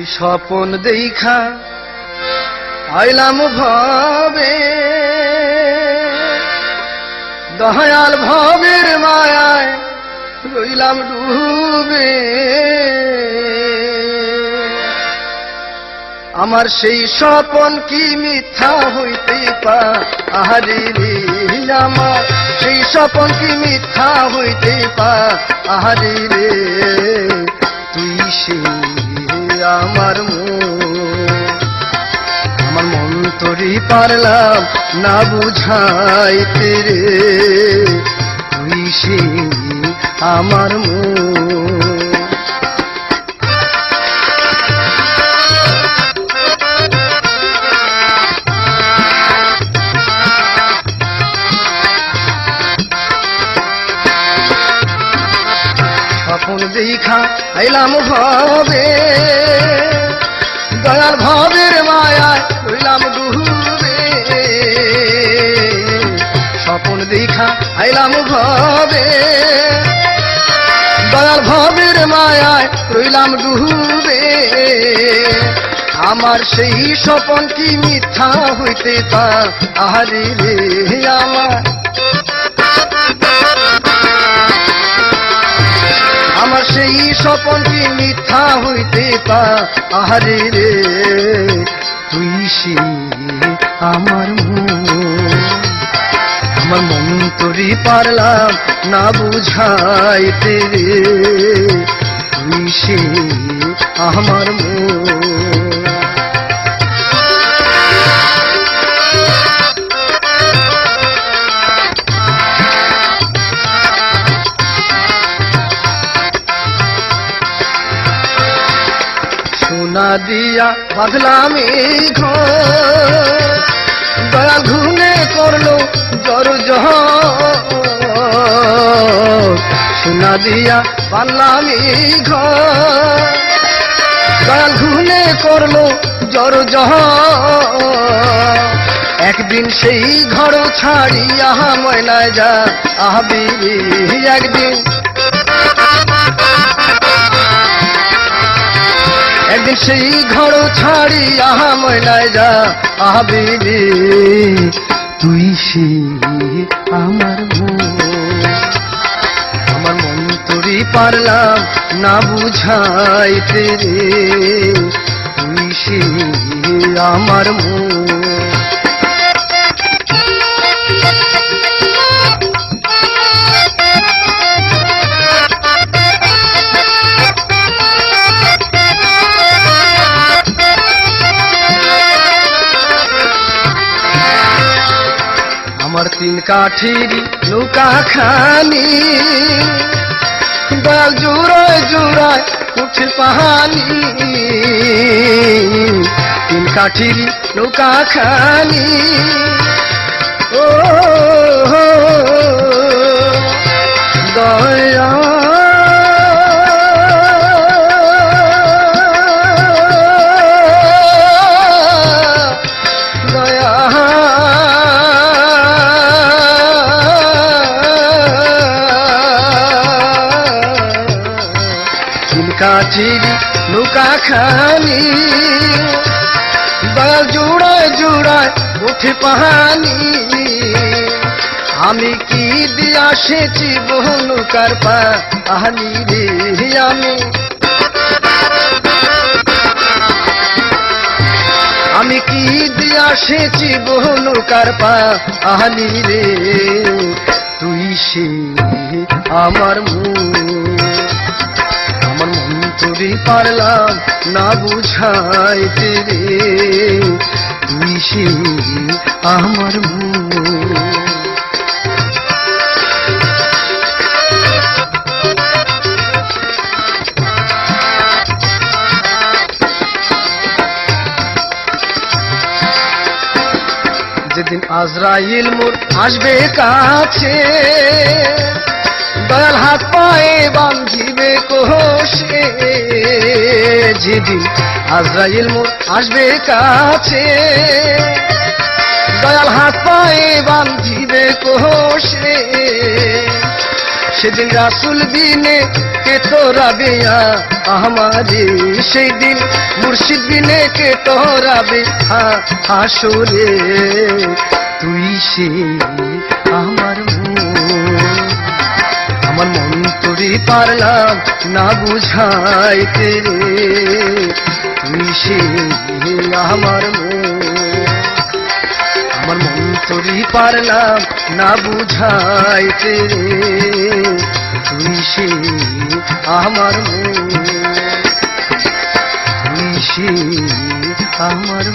স্বপন দেখা আইলাম ভবে দয়াল ভবের মায়ায় রইলাম ডুবে আমার সেই স্বপন কি মিথ্যা হইতে পারে রে আমার সেই স্বপন কি মিথ্যা হইতে পারে রে তুই সে আমার মন তোরই পারলাম না বুঝাইতে রে তুই সে আমার স্বপন দেখা আইলাম ভবে দয়াল ভবের মায়ায় রইলাম ডুবে স্বপন দেখা আইলাম ভবে দয়াল ভবের মায়ায় রইলাম ডুবে আমার সেই স্বপন কি মিথ্যা হইতে পারে রে আমার সেই স্বপন কি মিথ্যা হইতে পারে রে তুই সে আমার মন তোরই পারলাম না বুঝাইতে রে তুই সে আমার সোনা দিয়া বাঁধলাম এই ঘর দয়াল ঘুমে করলো জর সোনা দিয়া বাঁধলাম এই ঘর দয়াল ঘুমে করলো জর একদিন সেই ঘর ছাড়িয়া ময়নায় যা আহবি একদিন সেই ঘর ছাড়িয়া ময়নায় যা আহবি তুই সে আমার মন তোরই পারলাম না বুঝাইতে রে তুই সে আমার আমার তিন কাঠির নৌকা খানি দয়াল জোড়ায় জোড়ায় উঠে পাহানি তিন কাঠির নৌকা খানি ও দয়া কাঠির নৌকা খানি দয়াল জোড়ায় জোড়ায় উঠে পাহানি আমি কি দিয়া সেচি বহু নৌকার পাহানি রে আমি কি দিয়া সেচি বহু নৌকার পাহানি রে তুই সে আমার মন তোরই পারলাম না বুঝাইতে রে তুই সে আমার যেদিন আজরাইল মোর আসবে কাছে দয়াল হাত পায়ে বাঁধিবে কোষে যেদিন আজরাইল মোর আসবে কাছে দয়াল হাত পায়ে বাঁধিবে কোষে दिन रासुल बिने के तोरा बेया हमारे সেই দিন মুর্শিদ বিনে কে তোরা বে হাসরে তুই সে আমার মন তোরে পারলাম না বুঝাইতে রে তুই সে আমার মন তোরে পারলাম না বুঝাইতে রে তুই সে আমার তুই সে আমার